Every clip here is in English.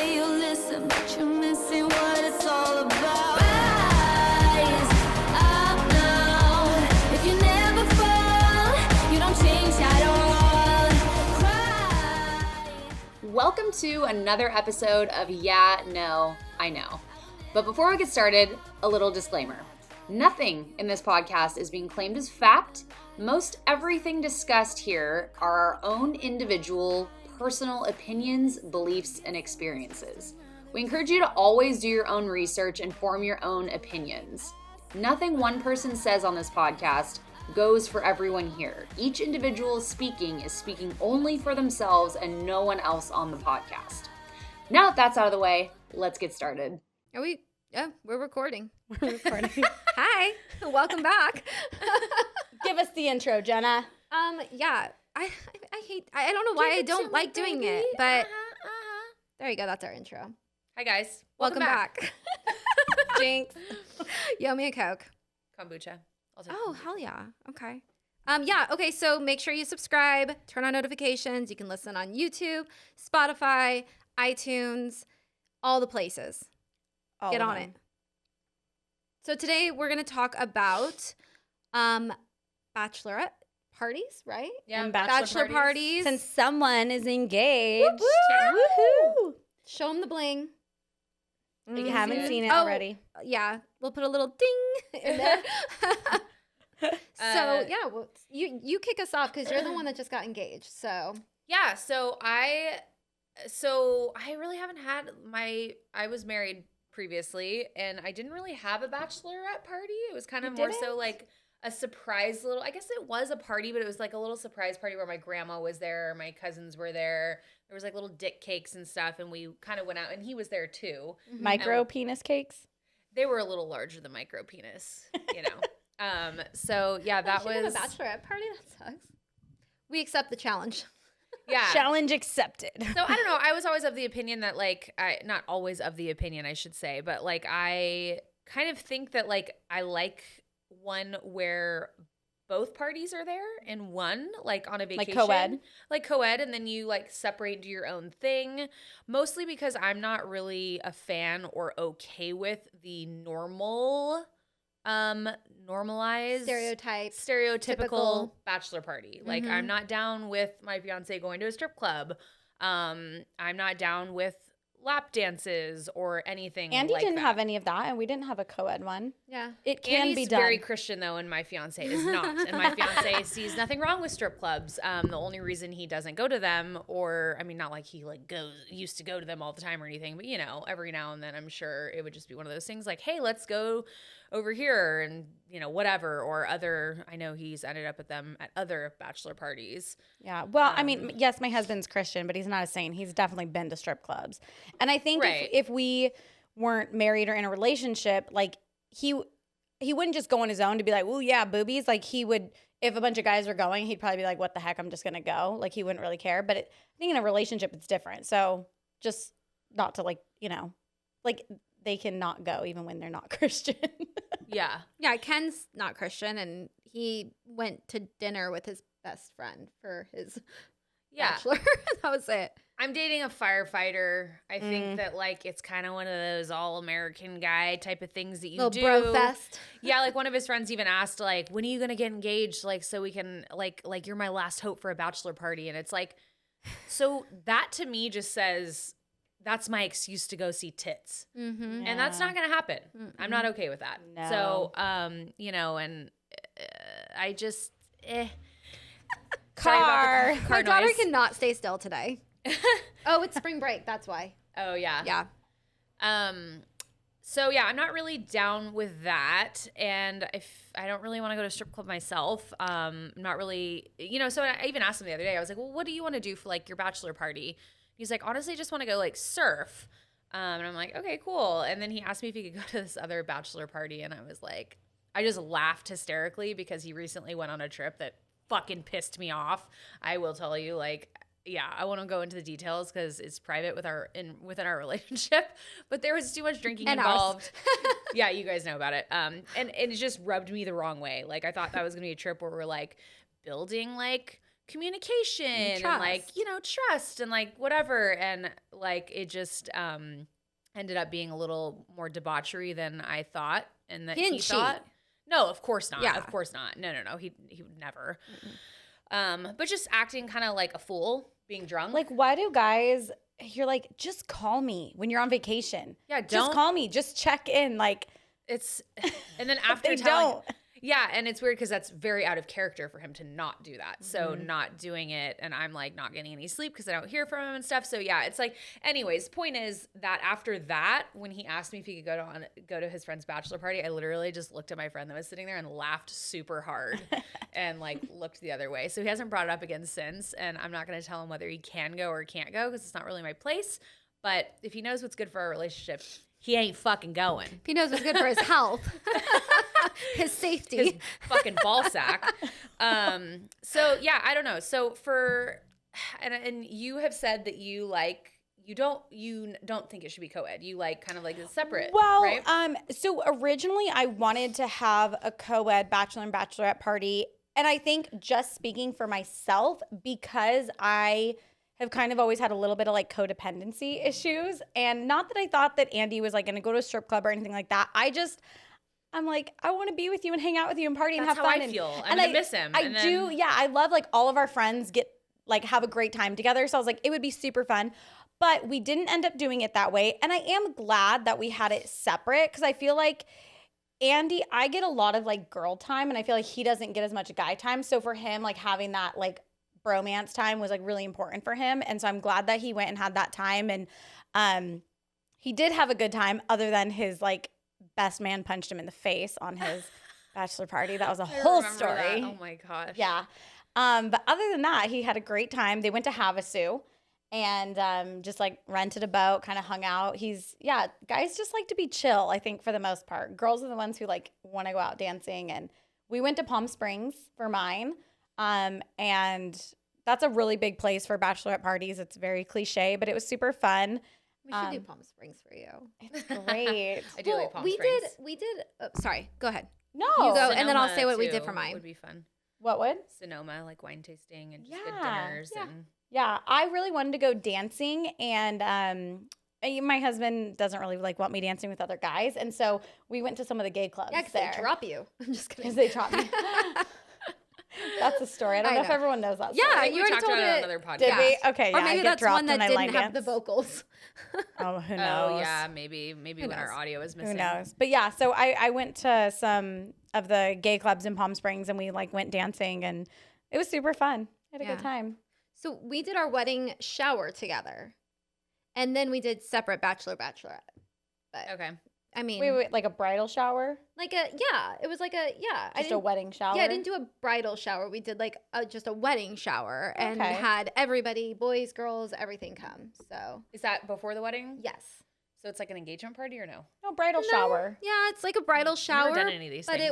say you'll listen, but you're missing what it's all about. Rise up now. If you never fall, you don't change at all. Cry. Welcome to another episode of Yeah, No, I Know. But before we get started, a little disclaimer. Nothing in this podcast is being claimed as fact. Most everything discussed here are our own individual, personal opinions, beliefs, and experiences. We encourage you to always do your own research and form your own opinions. Nothing one person says on this podcast goes for everyone here. Each individual speaking is speaking only for themselves and no one else on the podcast. Now that that's out of the way, let's get started. Are we? Yeah, we're recording. We're recording. Hi, welcome back. Give us the intro, Jenna. Yeah, I don't know why I don't like doing it, but there you go. That's our intro. Hi guys. Welcome back. Jinx. Yo, me a Coke. Kombucha. Oh, hell yeah. Okay. Yeah, okay, so make sure you subscribe, turn on notifications. You can listen on YouTube, Spotify, iTunes, all the places. Get on it. So today we're going to talk about bachelorette parties, right? Yeah, And Bachelor parties. Since someone is engaged. Woohoo! Show them the bling. If you haven't seen it Oh, already. Yeah, we'll put a little ding in there. So yeah, well, you kick us off because you're the one that just got engaged. So Yeah, so I really haven't had I was married previously and I didn't really have a bachelorette party. It was kind of more so like a surprise little, I guess it was a party, but it was like a little surprise party where my grandma was there, my cousins were there. There was like little dick cakes and stuff and we kind of went out and he was there too. Micro penis cakes. They were a little larger than micro penis, you know. So yeah, that you was have a bachelorette party. That sucks. We accept the challenge. yeah. Challenge accepted. So I don't know. I was always of the opinion that not always of the opinion, I should say, but like I kind of think that like I like one where both parties are there in one, like on a vacation. Like co-ed, and then you like separate, do your own thing. Mostly because I'm not really a fan or okay with the normalized stereotypical Typical. bachelor party. Like I'm not down with my fiance going to a strip club. I'm not down with lap dances or anything. Andy like didn't that. have any of that, and we didn't have a co-ed one. Yeah. It can Andy's be done. very Christian though, and my fiance is not. And my fiance sees nothing wrong with strip clubs. The only reason he doesn't go to them, or I mean, not like he like used to go to them all the time or anything, but you know, every now and then, I'm sure it would just be one of those things like, hey, let's go over here and you know whatever, or other. I know he's ended up at them at other bachelor parties. Yeah. Well, I mean, yes, my husband's Christian, but he's not a saint. He's definitely been to strip clubs. And I think Right. if we weren't married or in a relationship, like he wouldn't just go on his own to be like, "Oh yeah, boobies." Like he would, if a bunch of guys were going, he'd probably be like, "What the heck? I'm just gonna go." Like he wouldn't really care. But I think in a relationship, it's different. So just not to like, you know, like they can not go even when they're not Christian. Yeah. Yeah, Ken's not Christian, and he went to dinner with his best friend for his bachelor. That was it. I'm dating a firefighter. I think that like it's kind of one of those all-American guy type of things that you Little do. bro fest. Yeah, like one of his friends even asked like, when are you gonna get engaged? Like so we can like you're my last hope for a bachelor party. And it's like, so that to me just says that's my excuse to go see tits. Mm-hmm. And that's not gonna happen. I'm not okay with that. No. So you know, and I just Car. My daughter noise. cannot stay still today. Oh, it's spring break. That's why. Oh yeah. Yeah. So yeah, I'm not really down with that, and if I don't really want to go to a strip club myself, I'm not really, you know. So I even asked him the other day. I was like, "Well, what do you want to do for like your bachelor party?" He's like, "Honestly, I just want to go like surf." And I'm like, "Okay, cool." And then he asked me if he could go to this other bachelor party, and I was like, I just laughed hysterically because he recently went on a trip that fucking pissed me off. I will tell you, like. Yeah, I won't go into the details because it's private within our relationship. But there was too much drinking And involved. Yeah, you guys know about it. And it just rubbed me the wrong way. Like I thought that was gonna be a trip where we're like building like communication and like, trust. you know, trust and like whatever. And like it just ended up being a little more debauchery than I thought and that he thought. No, of course not. Yeah. Of course not. No. He would never. But just acting kind of like a fool, being drunk. Like, why do guys, you're like, just call me when you're on vacation. Yeah, just call me. Just check in. Like, it's, and then after they telling, don't. yeah, and it's weird because that's very out of character for him to not do that. So not doing it, and I'm like not getting any sleep because I don't hear from him and stuff. So yeah, it's like, anyways, point is that after that, when he asked me if he could go to his friend's bachelor party, I literally just looked at my friend that was sitting there and laughed super hard and like looked the other way. So he hasn't brought it up again since, and I'm not going to tell him whether he can go or can't go because it's not really my place. But if he knows what's good for our relationship, he ain't fucking going. If he knows what's good for his health, his safety, his fucking ball sack. So yeah, I don't know. So and you have said that you don't think it should be co-ed. You like kind of like it's separate. Well, right? So originally I wanted to have a co-ed bachelor and bachelorette party. And I think just speaking for myself, because I have kind of always had a little bit of like codependency issues. And not that I thought that Andy was like going to go to a strip club or anything like that. I'm like, I want to be with you and hang out with you and party and have That's how fun. I feel. And I miss him. I do. Yeah. I love like all of our friends have a great time together. So I was like, it would be super fun. But we didn't end up doing it that way. And I am glad that we had it separate because I feel like Andy, I get a lot of like girl time and I feel like he doesn't get as much guy time. So for him, like having that like bromance time was like really important for him. And so I'm glad that he went and had that time. And he did have a good time other than his like best man punched him in the face on his bachelor party. That was a whole story. That. Oh my gosh. Yeah. But other than that, he had a great time. They went to Havasu and just like rented a boat, kind of hung out. Guys just like to be chill, I think, for the most part. Girls are the ones who like want to go out dancing. And we went to Palm Springs for mine. And that's a really big place for bachelorette parties. It's very cliche, but it was super fun. We should do Palm Springs for you. It's great. I do like Palm Springs. We did. Sorry, go ahead. No. You go, and then I'll Sonoma, say what we too, did for mine. Would be fun. What would? Sonoma, like wine tasting and just good Yeah. dinners. Yeah. And Yeah, I really wanted to go dancing, and my husband doesn't really like want me dancing with other guys, and so we went to some of the gay clubs. Yeah, because there. they drop you. I'm just kidding. Because they dropped me. That's a story. I don't know if everyone knows that story. Yeah, I think you we already talked told about it on it. another podcast. Did we? Okay, Or yeah, maybe I get that's dropped one that when I didn't line have the dance. vocals. Oh, who knows? Oh yeah, maybe when our knows? audio is missing. Who knows? But yeah, so I went to some of the gay clubs in Palm Springs, and we like went dancing, and it was super fun. I had a Yeah. good time. So we did our wedding shower together, and then we did separate bachelorette. But Okay. I mean, Wait, like a bridal shower? it was like a Just a wedding shower? Yeah, I didn't do a bridal shower. We did like just a wedding shower and Okay. had everybody, boys, girls, everything come. So Is that before the wedding? yes. So it's like an engagement party or no? No, bridal shower. Yeah, it's like a bridal shower. Never done any of these but things.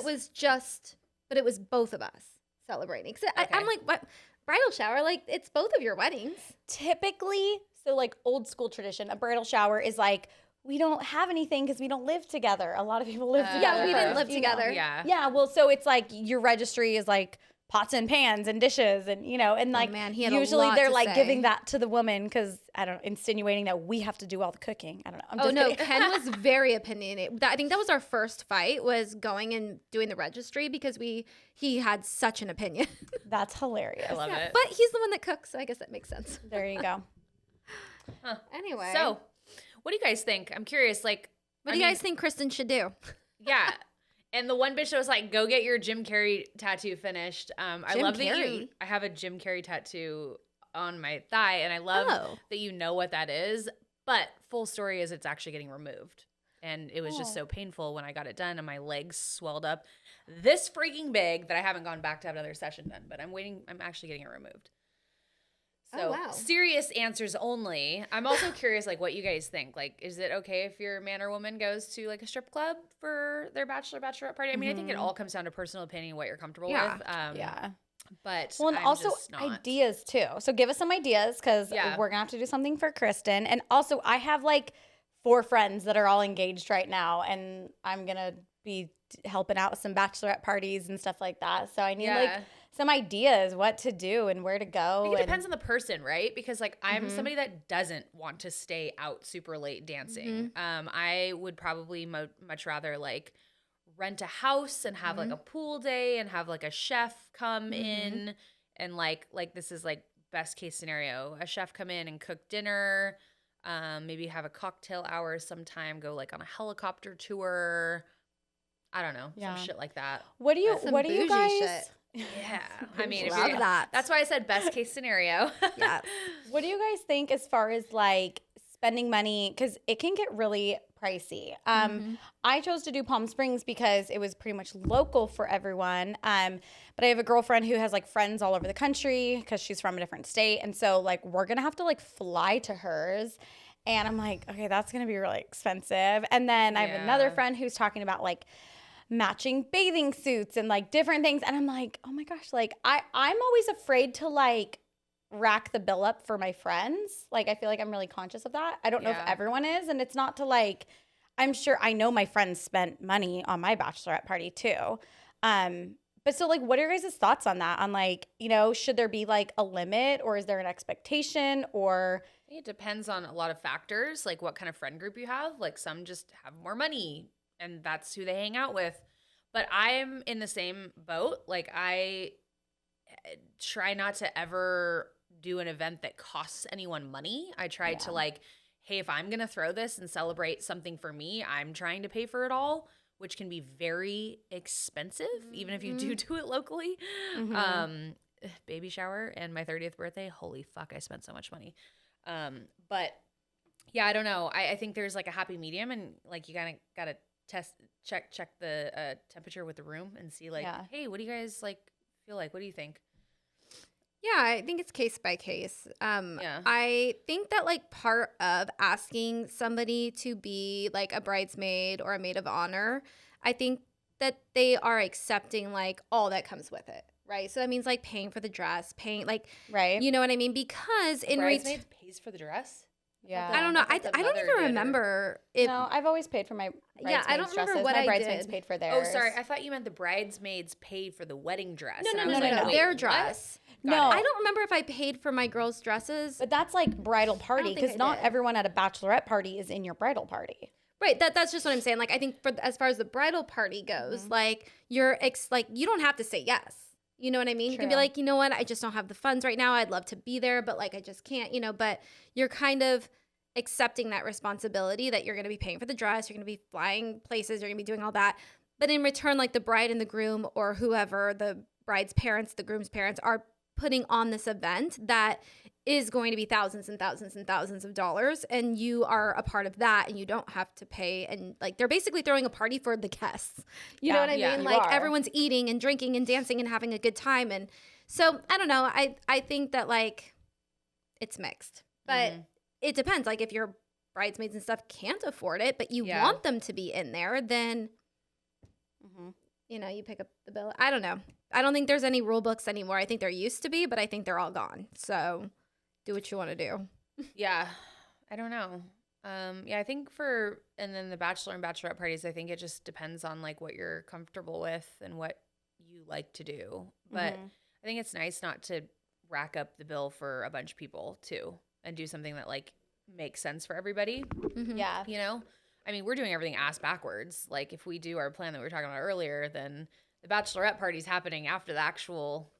it was both of us celebrating. 'Cause Okay. I'm like, what? Bridal shower? Like, it's both of your weddings. Typically, so like old school tradition, a bridal shower is like, we don't have anything because we don't live together. A lot of people live together. Yeah, we didn't first, live you know. together. Yeah. Yeah, well, so it's like your registry is like pots and pans and dishes and, and like man, he had a usually lot they're to like say. giving that to the woman because, I don't know, insinuating that we have to do all the cooking. I don't know. I'm Oh just no, kidding. Ken was very opinionated. I think that was our first fight, was going and doing the registry because he had such an opinion. That's hilarious. I love it. But he's the one that cooks, so I guess that makes sense. There you go. Anyway, So, what do you guys think? I'm curious. Like, what do you guys think Kristen should do? Yeah. And the one bitch that was like, go get your Jim Carrey tattoo finished. I Jim love that Carrey? I have a Jim Carrey tattoo on my thigh, and I love Oh. that you know what that is. But full story is it's actually getting removed. And it was just so painful when I got it done, and my legs swelled up this freaking big that I haven't gone back to have another session done. But I'm actually getting it removed. So, Oh, wow. serious answers only. I'm also curious, like, what you guys think. Like, is it okay if your man or woman goes to, like, a strip club for their bachelorette party? I mean, I think it all comes down to personal opinion and what you're comfortable Yeah. with. Yeah. But Well, and I'm also just not. ideas too. So give us some ideas because Yeah. we're gonna have to do something for Kristen. And also, I have like 4 friends that are all engaged right now, and I'm gonna be helping out with some bachelorette parties and stuff like that. So I need like some ideas what to do and where to go. I think it depends on the person, right? Because like I'm somebody that doesn't want to stay out super late dancing. I would probably much rather like rent a house and have like a pool day and have like a chef come in and like this is like best case scenario, a chef come in and cook dinner, maybe have a cocktail hour sometime, go like on a helicopter tour. I don't know, some shit like that. What do you guys? Shit. Yeah, I mean, Love that. That's why I said best case scenario. Yeah. What do you guys think as far as like spending money? Because it can get really pricey. I chose to do Palm Springs because it was pretty much local for everyone. But I have a girlfriend who has like friends all over the country because she's from a different state. And so like we're going to have to like fly to hers. And I'm like, okay, that's going to be really expensive. And then I have another friend who's talking about like matching bathing suits and like different things. And I'm like, oh my gosh, like I'm always afraid to like rack the bill up for my friends. Like I feel like I'm really conscious of that. I don't know if everyone is. And it's not to like, I'm sure I know my friends spent money on my bachelorette party too. But so like, what are your guys' thoughts on that? On like, you know, should there be like a limit or is there an expectation or? It depends on a lot of factors, like what kind of friend group you have. Like some just have more money and that's who they hang out with. But I'm in the same boat. Like I try not to ever do an event that costs anyone money. I try to like, hey, if I'm going to throw this and celebrate something for me, I'm trying to pay for it all, which can be very expensive, even if you do it locally. Baby shower and my 30th birthday, holy fuck, I spent so much money. But yeah, I don't know. I think there's like a happy medium and like you gotta check the temperature with the room and see like, hey, what do you guys like feel like? What do you think? Yeah, I think it's case by case. I think that like part of asking somebody to be like a bridesmaid or a maid of honor, I think that they are accepting like all that comes with it, right? So that means like paying for the dress, paying like, right? You know what I mean? Because in bridesmaids pays for the dress. Yeah, I don't know. I don't even remember if. No, I've always paid for my bridesmaids' I don't remember dresses. what my I bridesmaids did. paid for theirs. Oh, sorry. I thought you meant the bridesmaids paid for the wedding dress. No, And I no, was no, like, no. wait, Their what? dress. No, I don't remember if I paid for my girls' dresses. But that's like bridal party think because I not did. everyone at a bachelorette party is in your bridal party. Right, that's just what I'm saying. Like, I think for as far as the bridal party goes, like you're like you don't have to say yes. You know what I mean? You can be like, you know what, I just don't have the funds right now. I'd love to be there, but like I just can't. You know, but you're kind of accepting that responsibility that you're going to be paying for the dress, you're going to be flying places, you're going to be doing all that. But in return, like the bride and the groom or whoever, the bride's parents, the groom's parents are putting on this event that is going to be thousands and thousands and thousands of dollars, and you are a part of that and you don't have to pay. And like they're basically throwing a party for the guests. You know what I mean? Like everyone's eating and drinking and dancing and having a good time. And so I don't know. I think that like it's mixed. But it depends. Like if your bridesmaids and stuff can't afford it, but you want them to be in there, then you know, you pick up the bill. I don't know. I don't think there's any rule books anymore. I think there used to be, but I think they're all gone. So do what you want to do. Yeah. I don't know. I think and then the bachelor and bachelorette parties, I think it just depends on like what you're comfortable with and what you like to do. But I think it's nice not to rack up the bill for a bunch of people too and do something that like makes sense for everybody. Yeah. You know? I mean, we're doing everything ass backwards. Like if we do our plan that we were talking about earlier, then the bachelorette party's happening after the actual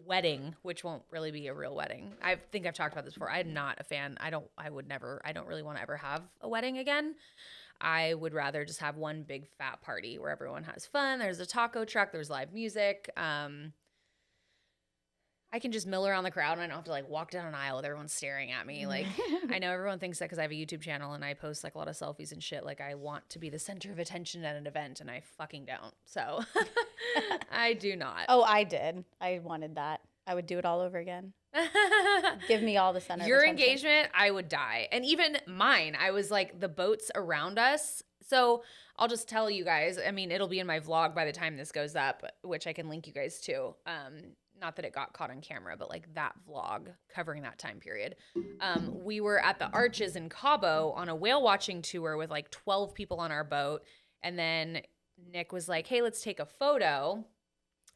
wedding, which won't really be a real wedding. I think I've talked about this before. I'm not a fan. I don't really want to ever have a wedding again. I would rather just have one big fat party where everyone has fun. There's a taco truck. There's live music. I can just mill around the crowd and I don't have to like walk down an aisle with everyone staring at me. Like I know everyone thinks that because I have a YouTube channel and I post like a lot of selfies and shit. Like I want to be the center of attention at an event and I fucking don't. So I do not. Oh, I did. I wanted that. I would do it all over again. Give me all the center. Your of attention. engagement, I would die. And even mine, I was like the boats around us. So I'll just tell you guys, I mean, it'll be in my vlog by the time this goes up, which I can link you guys to. Not that it got caught on camera, but like that vlog covering that time period. We were at the Arches in Cabo on a whale watching tour with like 12 people on our boat. And then Nick was like, hey, let's take a photo.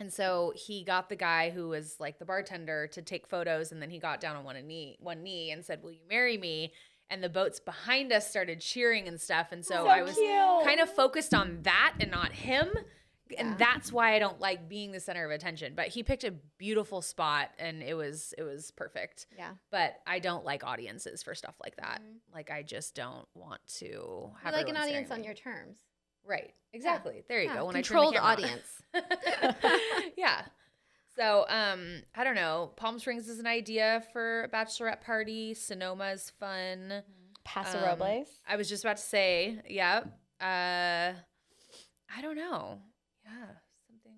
And so he got the guy who was like the bartender to take photos, and then he got down on one knee and said, "Will you marry me?" And the boats behind us started cheering and stuff. And so I was kind of focused on that and not him. And that's why I don't like being the center of attention. But he picked a beautiful spot, and it was perfect. Yeah. But I don't like audiences for stuff like that. Like, I just don't want to have You like an everyone audience staring on at me. your terms. Right. Exactly. There you go. When Controlled I turn the camera audience. on. Yeah. So, I don't know. Palm Springs is an idea for a bachelorette party. Sonoma is fun. Paso Robles. I was just about to say, yeah. I don't know. Yeah. Something.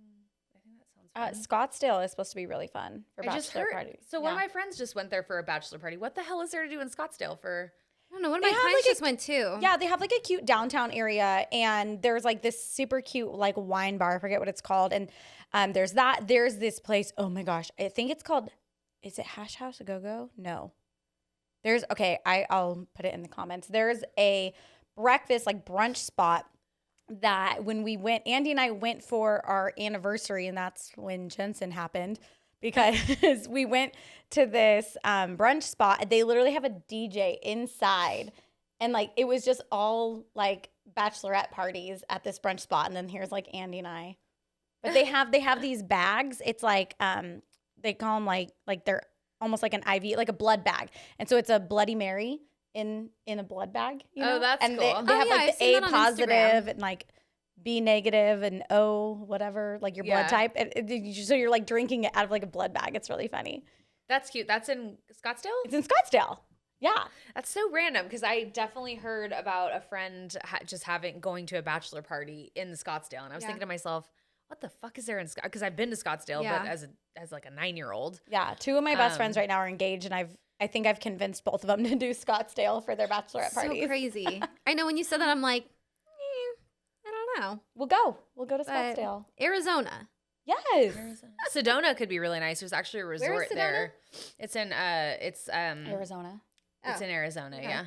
I think that sounds fun. Scottsdale is supposed to be really fun for I just bachelor heard. parties. So one of my friends just went there for a bachelor party. What the hell is there to do in Scottsdale for? I don't know. One of They my have, clients like, just went too. Yeah, they have like a cute downtown area, and there's like this super cute like wine bar. I forget what it's called. And there's that. There's this place. Oh my gosh, I think it's called. Is it Hash House a Go Go? No. There's okay. I'll put it in the comments. There's a breakfast like brunch spot that when we went, Andy and I went for our anniversary, and that's when Jensen happened. Because we went to this brunch spot. They literally have a DJ inside. And like it was just all like bachelorette parties at this brunch spot. And then here's like Andy and I. But they have these bags. It's like they call them like they're almost like an IV, like a blood bag. And so it's a Bloody Mary in a blood bag. You know? Oh, that's and cool. They have yeah, I've like seen the A that on positive Instagram. and like B negative and O whatever, like your blood type. So you're like drinking it out of like a blood bag. It's really funny. That's cute. That's in Scottsdale? It's in Scottsdale. Yeah. That's so random because I definitely heard about a friend just going to a bachelor party in Scottsdale. And I was thinking to myself, what the fuck is there in Scottsdale? Because I've been to Scottsdale, but as like a 9-year-old. Yeah. 2 of my best friends right now are engaged, and I think I've convinced both of them to do Scottsdale for their bachelorette parties. So crazy. I know when you said that, I'm like, I don't know. We'll go to But Scottsdale. Arizona. Yes. Sedona could be really nice. There's actually a Where is resort Sedona? there. It's in Arizona. It's Oh. in Arizona, Okay. yeah.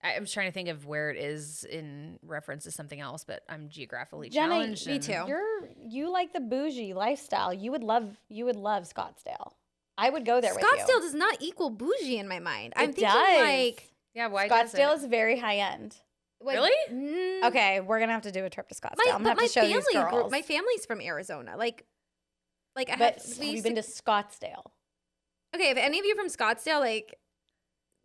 I'm trying to think of where it is in reference to something else, but I'm geographically Jenna, challenged. me and- too. You like the bougie lifestyle. You would love Scottsdale. I would go there with you. Scottsdale does not equal bougie in my mind. I'm It thinking does. like Yeah, why does Scottsdale it? is very high end. Really? Okay, we're gonna have to do a trip to Scottsdale. My, I'm but gonna my have to show these family girls. my family's from Arizona. Like I but have. have we you used been to Scottsdale? Okay, if any of you are from Scottsdale, like,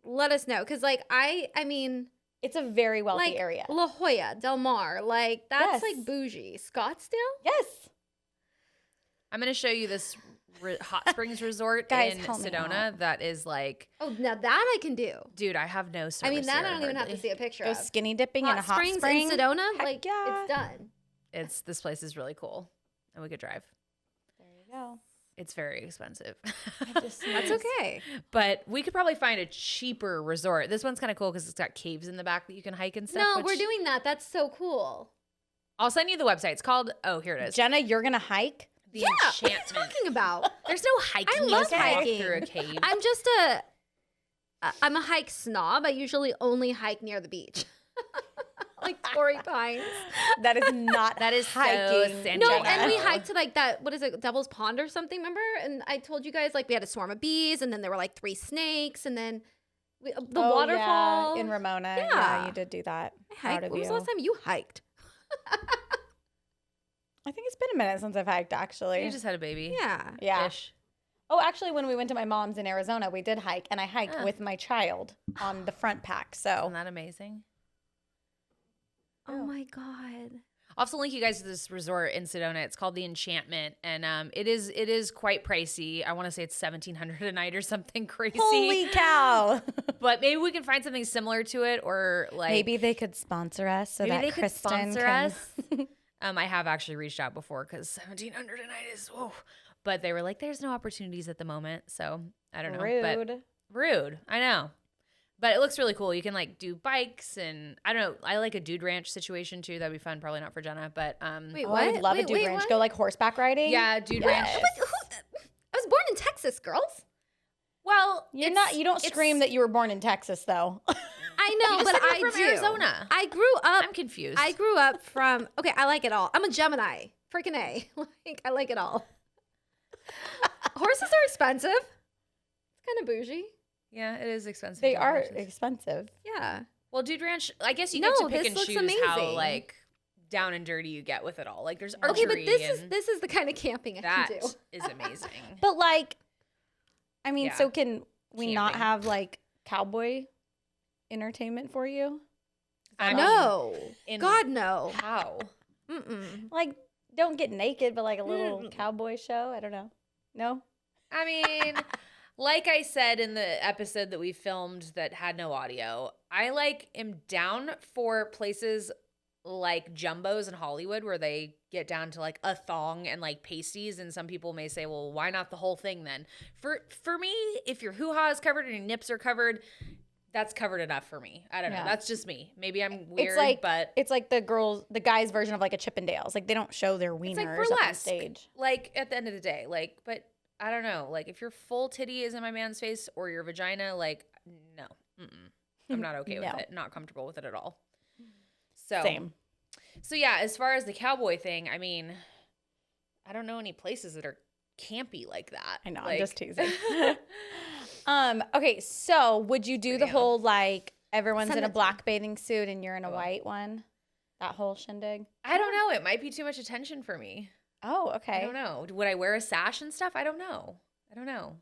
let us know. Cause like I mean, It's a very wealthy like area. La Jolla, Del Mar, like that's Yes. like bougie. Scottsdale? Yes. I'm going to show you this hot springs resort Guys, in help me Sedona out. that is like, Oh, now that I can do. dude, I have no service I mean, that here, I don't even have to hardly. see a picture Go of. skinny dipping in a hot springs spring. in Sedona, Heck like yeah. it's done. This place is really cool, and we could drive. There you go. It's very expensive. That's okay. But we could probably find a cheaper resort. This one's kind of cool because it's got caves in the back that you can hike and stuff. No, which- we're doing that. That's so cool. I'll send you the website. It's called, oh, here it is. Jenna, you're gonna hike? The Yeah, what are you Enchantment. talking about? There's no hiking. I You love just walk hiking. through a cave. I'm just I'm a hike snob. I usually only hike near the beach. Like Torrey Pines. That is not That is so hiking. San No, Diego. and we hiked to like that, what is it, Devil's Pond or something, remember? And I told you guys like we had a swarm of bees and then there were like 3 snakes and then the Oh, waterfall. yeah, in Ramona. Yeah. Yeah. You did do that. I Proud hiked. of When was you. the last time you hiked? I think it's been a minute since I've hiked, actually. You just had a baby. Yeah. Yeah. Ish. Oh, actually, when we went to my mom's in Arizona, we did hike, and I hiked Ah. with my child on the front pack. So Isn't that amazing? Oh my God. I'll also link you guys to this resort in Sedona. It's called the Enchantment, and it is quite pricey. I want to say it's $1,700 a night or something crazy. holy cow! But maybe we can find something similar to it, or like Maybe they could sponsor us so maybe that they could Kristen sponsor can. us. I have actually reached out before because $1,700 a night is whoa. But they were like, "There's no opportunities at the moment," so I don't know. But Rude. rude, I know. But it looks really cool. You can like do bikes and I don't know. I like a dude ranch situation too. That'd be fun. Probably not for Jenna, but Wait, Oh, what? I would love wait, a dude wait, ranch. what? Go like horseback riding. yeah, dude Yes. ranch. Wait, I was born in Texas, girls. Well, You're not. You don't it's- scream that you were born in Texas, though. I know, You just but said I you're from do. Arizona. I grew up. I'm confused. I grew up from. Okay, I like it all. I'm a Gemini. Freaking A. Like I like it all. Horses are expensive. It's kind of bougie. Yeah, it is expensive. They to have are horses. expensive. Yeah. Well, Dude Ranch, I guess you No, get to pick this and looks choose how amazing. like down and dirty you get with it all. Like there's Okay, archery. but and this is the kind of camping I that can do. is amazing. But like, I mean, Yeah. so can we not Camping. have like cowboy entertainment for you? I mean, No. in- God, no. How? Mm-mm. Like, don't get naked, but like a little cowboy show. I don't know. No. I mean, like I said in the episode that we filmed that had no audio, I like am down for places like Jumbo's in Hollywood where they get down to like a thong and like pasties, and some people may say, well, why not the whole thing then? For me, if your hoo-ha is covered and your nips are covered, that's covered enough for me. I don't know. Yeah. That's just me. Maybe I'm weird, It's like but it's like the guys' version of like a Chippendales. Like they don't show their wieners it's like up on burlesque. stage. Like at the end of the day, like, but I don't know. Like if your full titty is in my man's face or your vagina, like no, I'm not okay No. with it. Not comfortable with it at all. So Same. So yeah, as far as the cowboy thing, I mean, I don't know any places that are campy like that. I know. Like, I'm just teasing. Okay, so would you do the Pretty whole like everyone's Send in a it to black bathing suit and you're in a Oh. white one? That whole shindig? I don't know. It might be too much attention for me. Oh, I okay. don't know. Would I wear a sash and stuff? I don't know.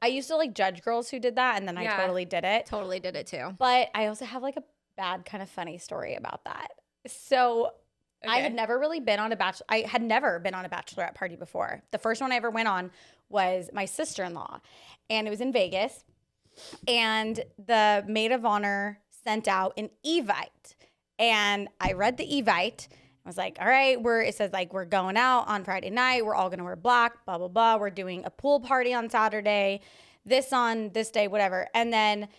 I used to like judge girls who did that and then I Yeah. totally did it. Totally did it too. But I also have like a bad kind of funny story about that. So I had Okay. never really been on I had never been on a bachelorette party before. The first one I ever went on was my sister-in-law, and it was in Vegas. And the maid of honor sent out an Evite, and I read the Evite. I was like, all right, it says like we're going out on Friday night. We're all gonna wear black, blah blah blah. We're doing a pool party on Saturday, this on this day, whatever. And then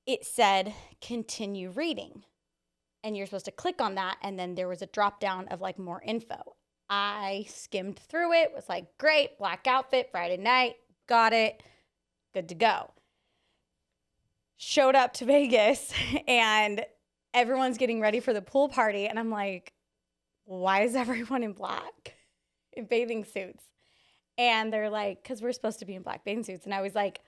it said continue reading. And you're supposed to click on that, and then there was a drop down of like more info. I skimmed through it, was like, great, black outfit, Friday night, got it, good to go. Showed up to Vegas, and everyone's getting ready for the pool party, and I'm like, why is everyone in black, in bathing suits? And they're like, because we're supposed to be in black bathing suits. And I was like,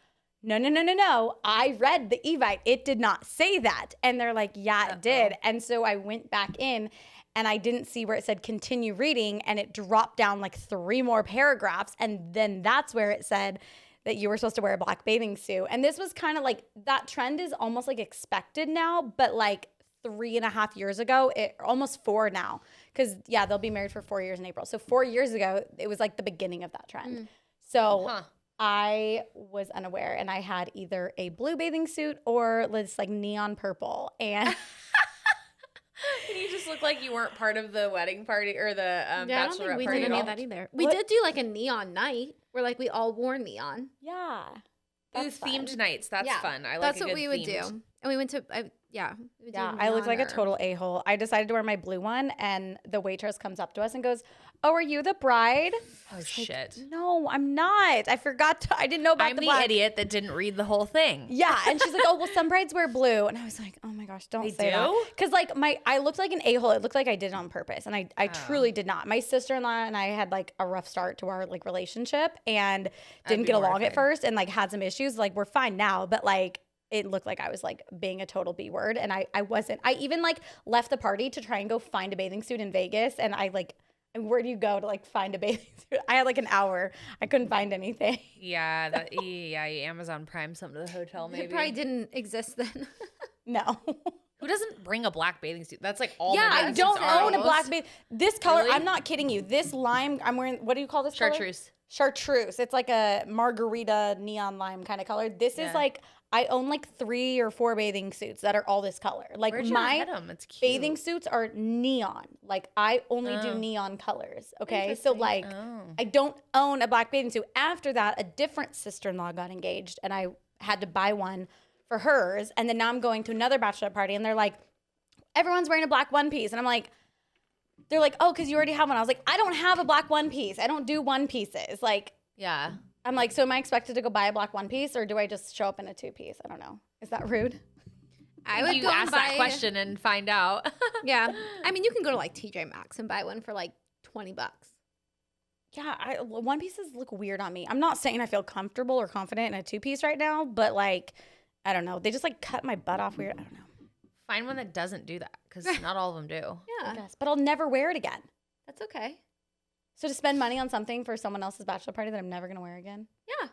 no. I read the Evite. It did not say that. And they're like, yeah, it did. And so I went back in and I didn't see where it said continue reading, and it dropped down like 3 more paragraphs. And then that's where it said that you were supposed to wear a black bathing suit. And this was kind of like, that trend is almost like expected now, but like 3.5 years ago, almost 4 now. Because yeah, they'll be married for 4 years in April. So 4 years ago, it was like the beginning of that trend. So Huh. I was unaware, and I had either a blue bathing suit or this like neon purple. And You just look like you weren't part of the wedding party or the Yeah, I don't bachelorette think we party did at any all. of that either. We What? did do like a neon night where like we all wore neon. yeah, Ooh, that's themed fun. nights. That's Yeah, fun. I like That's a what good we would themed. do. And we went to, we would do Yeah, I looked like a neon or- total a-hole. I decided to wear my blue one, and the waitress comes up to us and goes, "Oh, are you the bride?" Oh shit! No, I'm not. I forgot to. I didn't know about I'm the the black. idiot that didn't read the whole thing. Yeah, and she's like, "Oh, well, some brides wear blue," and I was like, "Oh my gosh, don't They say that." do? Because like I looked like an a-hole. It looked like I did it on purpose, and I truly did not. My sister-in-law and I had like a rough start to our like relationship, and didn't be get along mortified. at first, and like had some issues. Like we're fine now, but like it looked like I was like being a total B word, and I wasn't. I even like left the party to try and go find a bathing suit in Vegas, and I like. And where do you go to like find a bathing suit? I had like an hour. I couldn't find anything. Yeah, Amazon Prime something to the hotel maybe. It probably didn't exist then. No. Who doesn't bring a black bathing suit? That's like all. Yeah, my I bathing don't suits are own a almost. black bathing. This color, Really? I'm not kidding you. This lime, I'm wearing, what do you call this color? Chartreuse. Chartreuse. It's like a margarita neon lime kind of color. This Yeah. is like, I own like 3 or 4 bathing suits that are all this color. Like Where'd you my get 'em? It's cute. bathing suits are neon. Like I only do Oh. neon colors. Okay. So Interesting. like, Oh. I don't own a black bathing suit. After that, a different sister-in-law got engaged, and I had to buy one for hers. And then now I'm going to another bachelorette party, and they're like, everyone's wearing a black one piece. And I'm like, they're like, oh, because you already have one. I was like, I don't have a black one piece. I don't do one pieces. Like, Yeah. I'm like, so am I expected to go buy a black one piece, or do I just show up in a 2-piece? I don't know. Is that rude? I would You go and ask that buy- question and find out. Yeah. I mean, you can go to like TJ Maxx and buy one for like $20. Yeah, one pieces look weird on me. I'm not saying I feel comfortable or confident in a 2-piece right now, but like, I don't know. They just like cut my butt off weird. I don't know. Find one that doesn't do that because not all of them do. I Yeah, guess, but I'll never wear it again. that's okay. So to spend money on something for someone else's bachelor party that I'm never gonna wear again. Yeah.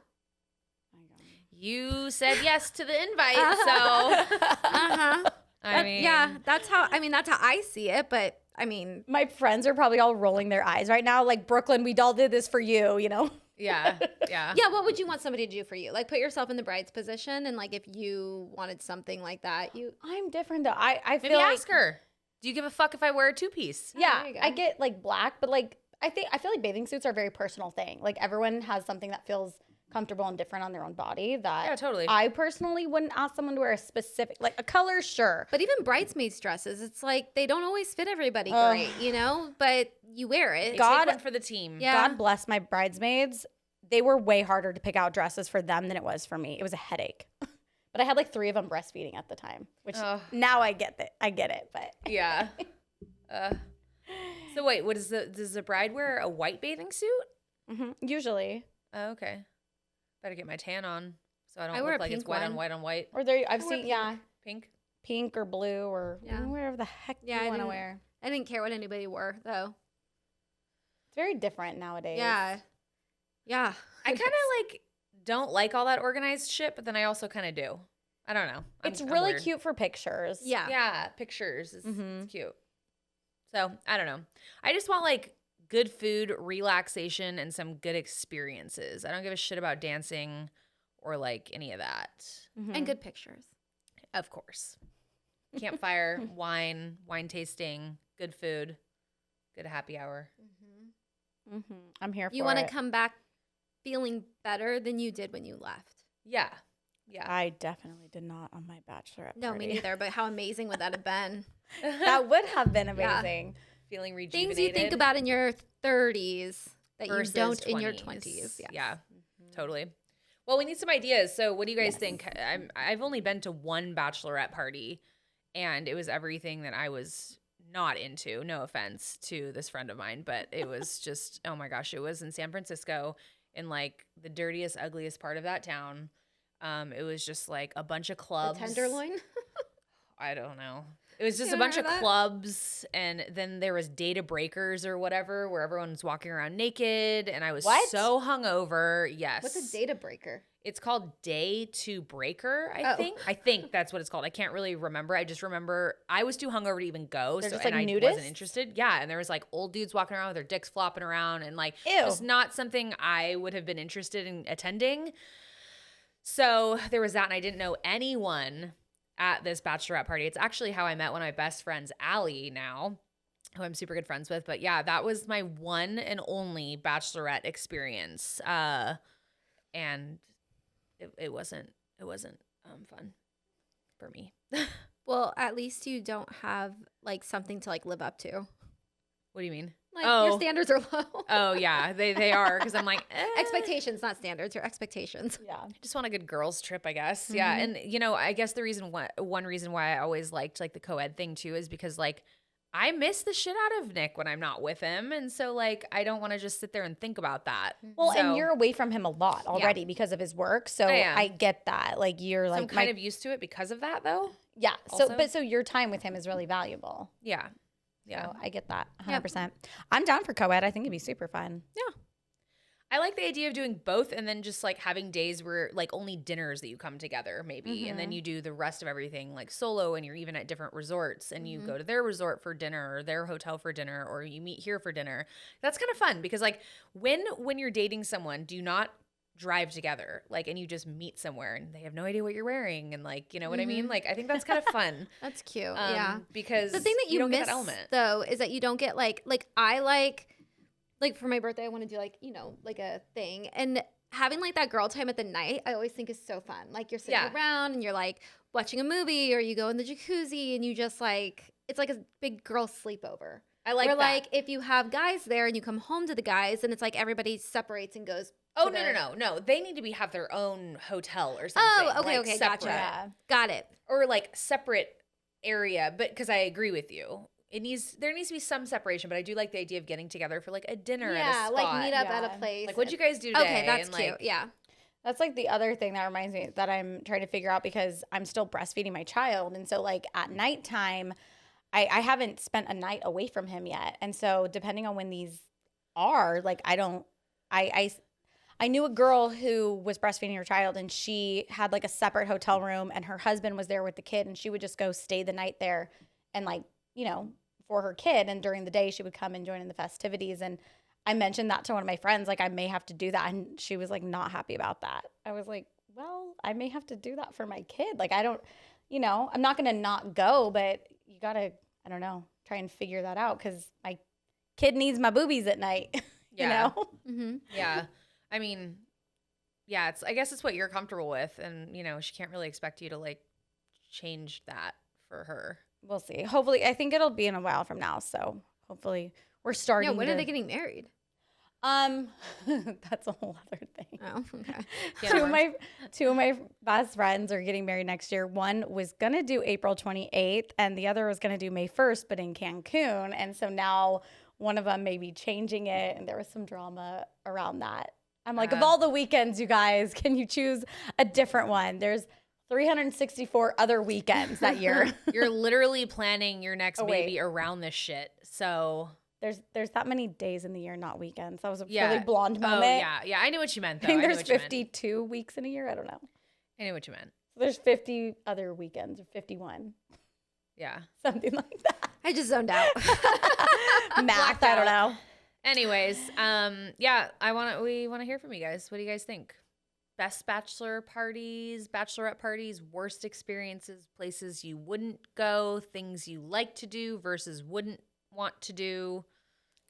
You said yes to the invite, so Uh-huh. I mean, yeah, that's how I see it, but I mean, My friends are probably all rolling their eyes right now. Like, Brooklyn, we all did this for you, you know? yeah. yeah, what would you want somebody to do for you? Like, put yourself in the bride's position, and like if you wanted something like that, I'm different though. I Maybe feel like, ask her. Do you give a fuck if I wear a 2-piece? yeah, there you go. I get like black, but like I feel like bathing suits are a very personal thing. Like, everyone has something that feels comfortable and different on their own body that Yeah, totally. I personally wouldn't ask someone to wear a specific, like a color, sure. But even bridesmaids dresses, it's like they don't always fit everybody great, you know? But you wear it. God- Take one for the team. Yeah. God bless my bridesmaids. They were way harder to pick out dresses for them than it was for me. It was a headache. But I had like 3 of them breastfeeding at the time, which now I get it, but Yeah. So wait, does the bride wear a white bathing suit? usually. Oh, okay. Better get my tan on so I don't I wear look a like it's pink white on one. white on white. Or I've seen, yeah, Pink. pink or blue or wherever the heck Yeah, I you want to didn't- wear. I didn't care what anybody wore, though. It's very different nowadays. Yeah. Yeah. I kind of like don't like all that organized shit, but then I also kind of do. I don't know. It's I'm really weird. cute for pictures. Yeah. Yeah, pictures is Mhm. it's cute. So I don't know. I just want like good food, relaxation, and some good experiences. I don't give a shit about dancing or like any of that. And good pictures. Of course. Campfire, wine tasting, good food, good happy hour. I'm here for You want to it. come back feeling better than you did when you left. Yeah. Yeah. I definitely did not on my bachelorette No, party. me neither, but how amazing would that have been? That would have been Yeah. amazing. Feeling rejuvenated. Things you think about in your 30s that you versus don't in your 20s. Yeah. Yeah, totally. Well, we need some ideas. So what do you guys think? I've only been to one bachelorette party, and it was everything that I was not into. No offense to this friend of mine, but it was just, oh my gosh, it was in San Francisco in like the dirtiest, ugliest part of that town. It was just like a bunch of clubs. The Tenderloin? I don't know. It was just You a bunch of remember that? clubs, and then there was data breakers or whatever, where everyone's walking around naked, and I was What? so hungover. Yes. What's a data breaker? It's called Day to Breaker, Oh. I think. I think that's what it's called. I can't really remember. I just remember I was too hungover to even go, They're so just, like, and I nudists? wasn't interested. Yeah, and there was like old dudes walking around with their dicks flopping around, and like Ew. just not something I would have been interested in attending. So there was that, and I didn't know anyone at this bachelorette party. It's actually how I met one of my best friends, Allie, now, who I'm super good friends with. But yeah, that was my one and only bachelorette experience. And it wasn't fun for me. Well, at least you don't have like something to like live up to. What do you mean? Like your standards are low. Oh yeah, they are, because I'm like Expectations, not standards, your expectations. Yeah. I just want a good girls trip, I guess. Yeah, and you know, I guess one reason why I always liked like the co-ed thing too is because like I miss the shit out of Nick when I'm not with him, and so like I don't want to just sit there and think about that. Well, So- and you're away from him a lot already because of his work. So I am. I get that. Like, you're So like I'm kind of used to it because of that, though. yeah. So also. but your time with him is really valuable. Yeah, yeah. So I get that 100%. I'm down for co-ed. I think it'd be super fun. I like the idea of doing both, and then just like having days where like only dinners that you come together, maybe, and then you do the rest of everything like solo, and you're even at different resorts, and you go to their resort for dinner or their hotel for dinner, or you meet here for dinner. That's kind of fun because like when you're dating someone, do not drive together, like, and you just meet somewhere and they have no idea what you're wearing, and like, you know what I mean? Like, I think that's kind of fun. That's cute. Yeah. Because The thing that you don't miss get that element. though is that you don't get like I like for my birthday I want to do like, you know, like a thing, and having like that girl time at the night I always think is so fun. Like you're sitting Yeah. around and you're like watching a movie, or you go in the jacuzzi and you just like, it's like a big girl sleepover. I like Where that. like if you have guys there and you come home to the guys, and it's like everybody separates and goes Oh, to no. They need to have their own hotel or something. Oh, okay, like, okay, separate. gotcha. Got it. Or like separate area, but because I agree with you. there needs to be some separation, but I do like the idea of getting together for like a dinner at a Yeah, spot. like meet up at Yeah. a place. Like, what'd you guys do today? Okay, that's And, cute. like, Yeah. That's like the other thing that reminds me that I'm trying to figure out because I'm still breastfeeding my child. And so like at nighttime, I haven't spent a night away from him yet. And so depending on when these are, like I knew a girl who was breastfeeding her child and she had like a separate hotel room and her husband was there with the kid and she would just go stay the night there and like, you know, for her kid. And during the day she would come and join in the festivities. And I mentioned that to one of my friends, like I may have to do that. And she was like not happy about that. I was like, well, I may have to do that for my kid. Like I don't, you know, I'm not going to not go, but you got to, I don't know, try and figure that out because my kid needs my boobies at night, you know? Mm-hmm. Yeah. I mean, yeah, I guess it's what you're comfortable with. And, you know, she can't really expect you to like change that for her. We'll see. Hopefully, I think it'll be in a while from now. So hopefully we're starting. Yeah, when are they getting married? That's a whole other thing. Oh, okay. Two of my best friends are getting married next year. One was gonna do April 28th, and the other was gonna do May 1st, but in Cancun. And so now one of them may be changing it, and there was some drama around that. I'm like, of all the weekends, you guys, can you choose a different one? There's 364 other weekends that year. You're literally planning your next Oh, wait. baby around this shit. So There's that many days in the year, not weekends. That was a yeah. really blonde moment. Oh yeah. I knew what you meant though. I think knew there's what you meant. 52 weeks in a year. I don't know. I knew what you meant. There's 50 other weekends or 51, Yeah. something like that. I just zoned out. Math, I don't know. Anyways, yeah, we want to hear from you guys. What do you guys think? Best bachelor parties, bachelorette parties, worst experiences, places you wouldn't go, things you like to do versus wouldn't want to do,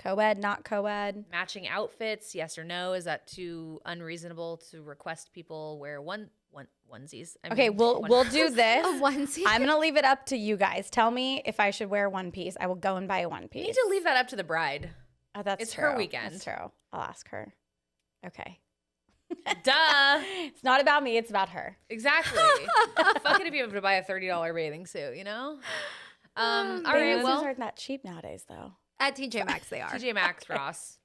Co-ed, not co-ed. matching outfits, yes or no? Is that too unreasonable to request people wear onesies? Okay, we'll do this. A onesie. I'm gonna leave it up to you guys. Tell me if I should wear one piece. I will go and buy a one You piece. need to leave that up to the bride. Oh, that's it's true. her weekend. That's true. I'll ask her. Okay. Duh. It's not about me. It's about her. Exactly. Fucking to be able to buy a $30 bathing suit, you know? All right, Bathing well, suits aren't that cheap nowadays, though. At TJ Maxx, they are. TJ Maxx, Ross.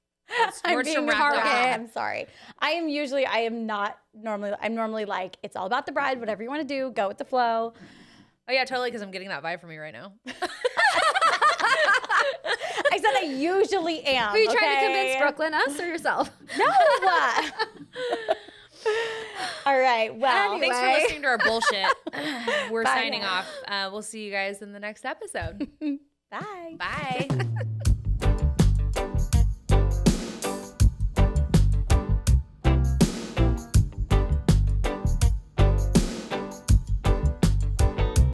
I'm being Nordstrom Rack. Target. I'm sorry. I'm normally like, it's all about the bride, whatever you want to do, go with the flow. Oh yeah, totally, because I'm getting that vibe from you right now. I said I usually am. Were you trying to okay? convince Brooklyn, us, or yourself? No. All right. Well, Anyway. Thanks for listening to our bullshit. We're Bye, signing guys. off. We'll see you guys in the next episode. Bye. Bye.